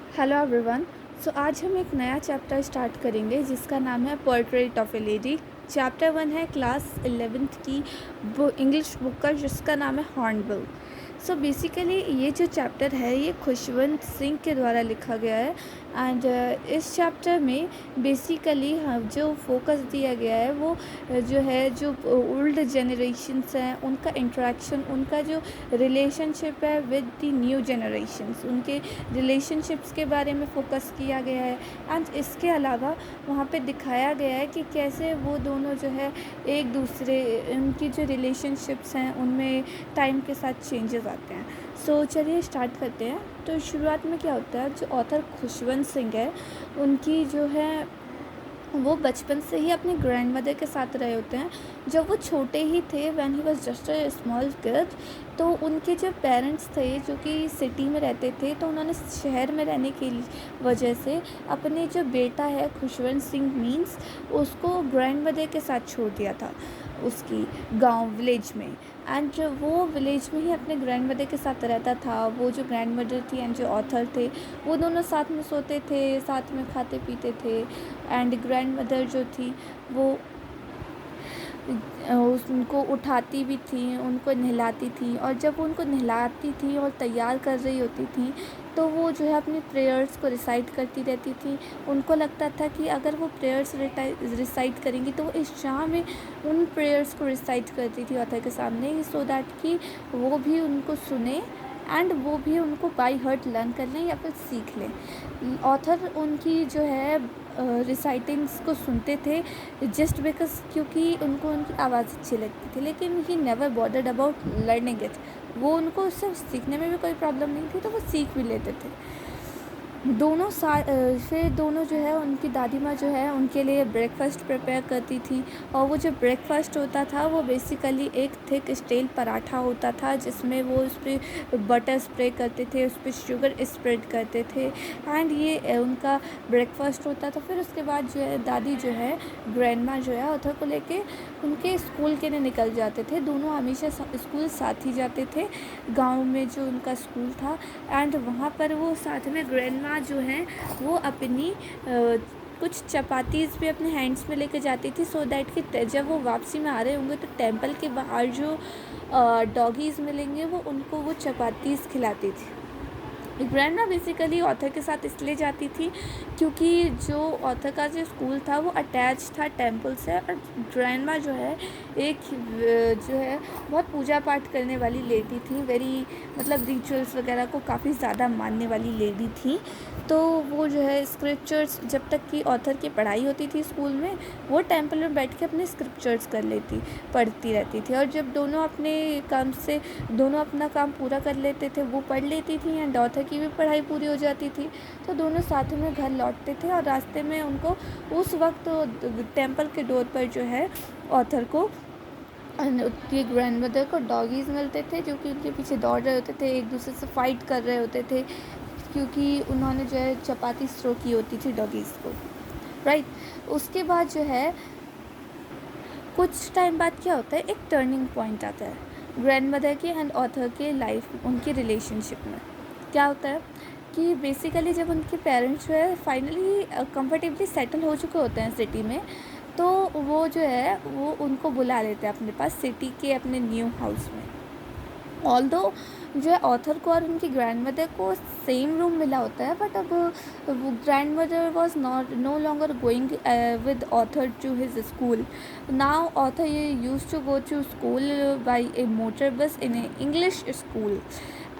Hello everyone. सो आज हम एक नया चैप्टर स्टार्ट करेंगे जिसका नाम है portrait of A lady. Chapter 1 है क्लास 11th की इंग्लिश बुक का जिसका नाम है हॉर्नबिल। सो बेसिकली ये जो चैप्टर है ये खुशवंत सिंह के द्वारा लिखा गया है। एंड इस चैप्टर में बेसिकली जो फोकस दिया गया है वो जो ओल्ड जनरेशन्स हैं उनका इंटरेक्शन, उनका जो रिलेशनशिप है विद द न्यू जनरेशन्स, उनके रिलेशनशिप्स के बारे में फ़ोकस किया गया है। एंड इसके अलावा वहाँ पे दिखाया गया है कि कैसे वो दोनों जो है एक दूसरे, उनकी जो रिलेशनशिप्स हैं उनमें टाइम के साथ चेंजेस आते हैं। सो चलिए स्टार्ट करते हैं। तो शुरुआत में क्या होता है, जो ऑथर खुशवंत सिंह है उनकी जो है वो बचपन से ही अपनी ग्रैंड मदर के साथ रहे होते हैं। जब वो छोटे ही थे, when he was just a small kid, तो उनके जो पेरेंट्स थे जो कि सिटी में रहते थे, तो उन्होंने शहर में रहने की वजह से अपने जो बेटा है खुशवंत सिंह मीन्स उसको ग्रैंड मदर के साथ छोड़ दिया था उसकी गांव विलेज में। एंड जो वो विलेज में ही अपने ग्रैंड मदर के साथ रहता था। वो जो ग्रैंड मदर थी एंड जो ऑथर थे वो दोनों साथ में सोते थे, साथ में खाते पीते थे। एंड ग्रैंड मदर जो थी वो उनको उठाती भी थी, उनको नहलाती थी, और जब वो उनको नहलाती थी और तैयार कर रही होती थी तो वो जो है अपनी प्रेयर्स को रिसाइट करती रहती थी। उनको लगता था कि अगर वो प्रेयर्स रिसाइट करेंगी तो वो इस शाह में उन प्रेयर्स को रिसाइट करती थी ऑथर के सामने, सो दैट कि वो भी उनको सुने एंड वो भी उनको बाई हर्ट लर्न कर लें या फिर सीख लें। ऑथर उनकी जो है रिसाइटिंग्स को सुनते थे जस्ट बिकॉज, क्योंकि उनको उनकी आवाज़ अच्छी लगती थी, लेकिन he never bothered about learning it. वो उनको उससे सीखने में भी कोई प्रॉब्लम नहीं थी, तो वो सीख भी लेते थे। फिर दोनों जो है उनकी दादी माँ जो है उनके लिए ब्रेकफास्ट प्रिपेयर करती थी। और वो जो ब्रेकफास्ट होता था वो बेसिकली एक थिक स्टील पराठा होता था जिसमें वो उस पर बटर स्प्रे करते थे, उस पर शुगर स्प्रेड करते थे। एंड ये उनका ब्रेकफास्ट होता था। फिर उसके बाद जो है दादी जो है, ग्रैंड माँ जो है ऑथर को लेके उनके स्कूल के लिए निकल जाते थे। दोनों हमेशा स्कूल साथ ही जाते थे, गाँव में जो उनका स्कूल था। एंड वहाँ पर वो साथ में ग्रैंड माँ जो हैं वो अपनी कुछ चपातीज़ भी अपने हैंड्स में लेके जाती थी, सो दैट कि जब वो वापसी में आ रहे होंगे तो टेंपल के बाहर जो डॉगीज़ मिलेंगे वो उनको वो चपातीज़ खिलाती थी। ग्रैंड माँ बेसिकली ऑथर के साथ इसलिए जाती थी क्योंकि जो ऑथर का जो स्कूल था वो अटैच था टेंपल से। और ग्रैंड माँ जो है एक जो है बहुत पूजा पाठ करने वाली लेडी थी, वेरी मतलब रिचुअल्स वगैरह को काफ़ी ज़्यादा मानने वाली लेडी थी। तो वो जो है स्क्रिप्चर्स, जब तक कि ऑथर की पढ़ाई होती थी स्कूल में, वो टेंपल में बैठ के अपने स्क्रिप्चर्स पढ़ती रहती थी। और जब दोनों अपने काम से दोनों अपना काम पूरा कर लेते थे, वो पढ़ लेती थी एंड ऑथर की भी पढ़ाई पूरी हो जाती थी, तो दोनों साथ में घर लौटते थे। और रास्ते में उनको उस वक्त टेंपल के डोर पर जो है ऑथर को उनकी ग्रैंड मदर को डॉगीज़ मिलते थे जो कि उनके पीछे दौड़ रहे होते थे, एक दूसरे से फाइट कर रहे होते थे क्योंकि उन्होंने जो है चपाती थ्रो की होती थी डॉगीज़ को, राइट। उसके बाद जो है कुछ टाइम बाद क्या होता है, एक टर्निंग पॉइंट आता है ग्रैंड मदर के एंड ऑथर के लाइफ, उनकी रिलेशनशिप में। क्या होता है कि बेसिकली जब उनके पेरेंट्स जो है फाइनली कंफर्टेबली सेटल हो चुके होते हैं सिटी में, तो वो जो है वो उनको बुला लेते हैं अपने पास सिटी के अपने न्यू हाउस में। ऑल्दो जो है ऑथर को और उनकी ग्रैंड मदर को सेम रूम मिला होता है, बट अब वो grand mother was not no longer going with author to his school. Now author use to go to school by a motor bus in a English school.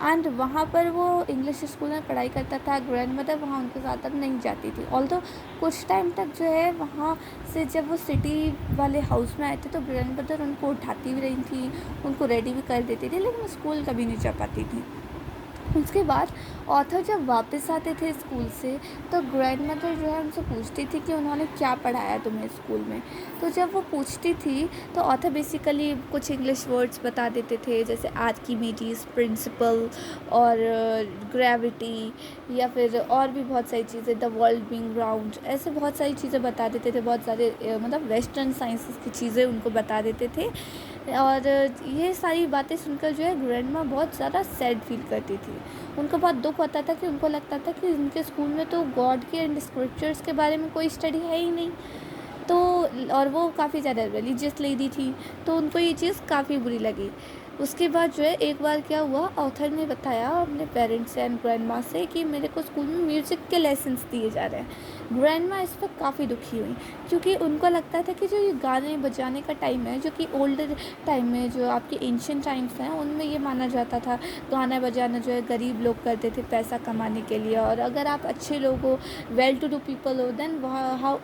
And वहाँ पर वो English school में पढ़ाई करता था। Grand mother वहाँ उनके साथ अब नहीं जाती थी। ऑल्दो कुछ टाइम तक जो है वहाँ से जब वो सिटी वाले हाउस में आए थे तो ग्रैंड मदर उनको उठाती भी रही थी, उनको रेडी भी कर देती थी, लेकिन स्कूल कभी नहीं जा पाती थी। उसके बाद ऑथर जब वापस आते थे स्कूल से तो ग्रैंड मदर जो है उनसे पूछती थी कि उन्होंने क्या पढ़ाया तुम्हें स्कूल में। तो जब वो पूछती थी तो ऑथर बेसिकली कुछ इंग्लिश वर्ड्स बता देते थे, जैसे आर्किमिडीज प्रिंसिपल और ग्रेविटी, या फिर और भी बहुत सारी चीज़ें, द वर्ल्ड बीइंग राउंड, ऐसे बहुत सारी चीज़ें बता देते थे। बहुत सारे मतलब वेस्टर्न साइंसेस की चीज़ें उनको बता देते थे। और ये सारी बातें सुनकर जो है ग्रैंडमा बहुत ज़्यादा सैड फ़ील करती थी। उनको बहुत दुःख होता था कि उनको लगता था कि उनके स्कूल में तो गॉड के एंड स्क्रिप्चर्स के बारे में कोई स्टडी है ही नहीं। तो और वो काफ़ी ज़्यादा रिलीजियस लेडी थी, तो उनको ये चीज़ काफ़ी बुरी लगी। उसके बाद जो है एक बार क्या हुआ, ऑथर ने बताया अपने पेरेंट्स एंड ग्रैंडमा से कि मेरे को स्कूल में म्यूज़िक के लेसन्स दिए जा रहे हैं। ग्रैंडमा इस पर काफ़ी दुखी हुई, क्योंकि उनको लगता था कि जो ये गाने बजाने का टाइम है, जो कि ओल्ड टाइम में जो आपके एंशिएंट टाइम्स हैं उनमें ये माना जाता था गाना बजाना जो है गरीब लोग करते थे पैसा कमाने के लिए, और अगर आप अच्छे लोग हो, वेल टू डू पीपल हो, देन वहाँ हाउ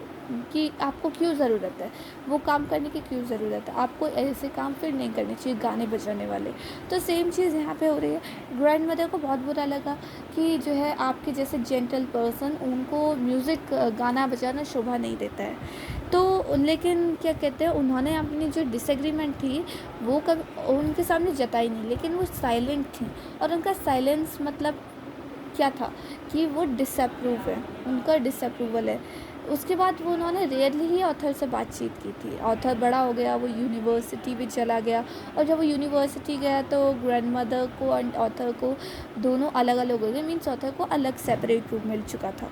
कि आपको क्यों ज़रूरत है वो काम करने की, क्यों ज़रूरत है आपको, ऐसे काम फिर नहीं करने चाहिए गाने बजाने वाले। तो सेम चीज़ यहाँ पे हो रही है। ग्रैंड मदर को बहुत बुरा लगा कि जो है आपके जैसे जेंटल पर्सन उनको म्यूज़िक गाना बजाना शोभा नहीं देता है। तो लेकिन क्या कहते हैं, उन्होंने अपनी जो डिसएग्रीमेंट थी वो कभी उनके सामने जताई नहीं, लेकिन वो साइलेंट थी, और उनका साइलेंस मतलब क्या था कि वो डिसअप्रूव है, उनका डिसअप्रूवल है। उसके बाद वो उन्होंने रेयरली ही ऑथर से बातचीत की थी। ऑथर बड़ा हो गया, वो यूनिवर्सिटी भी चला गया, और जब वो यूनिवर्सिटी गया तो ग्रैंडमदर को एंड ऑथर को दोनों अलग अलग हो गए, मीन्स ऑथर को अलग सेपरेट रूम मिल चुका था।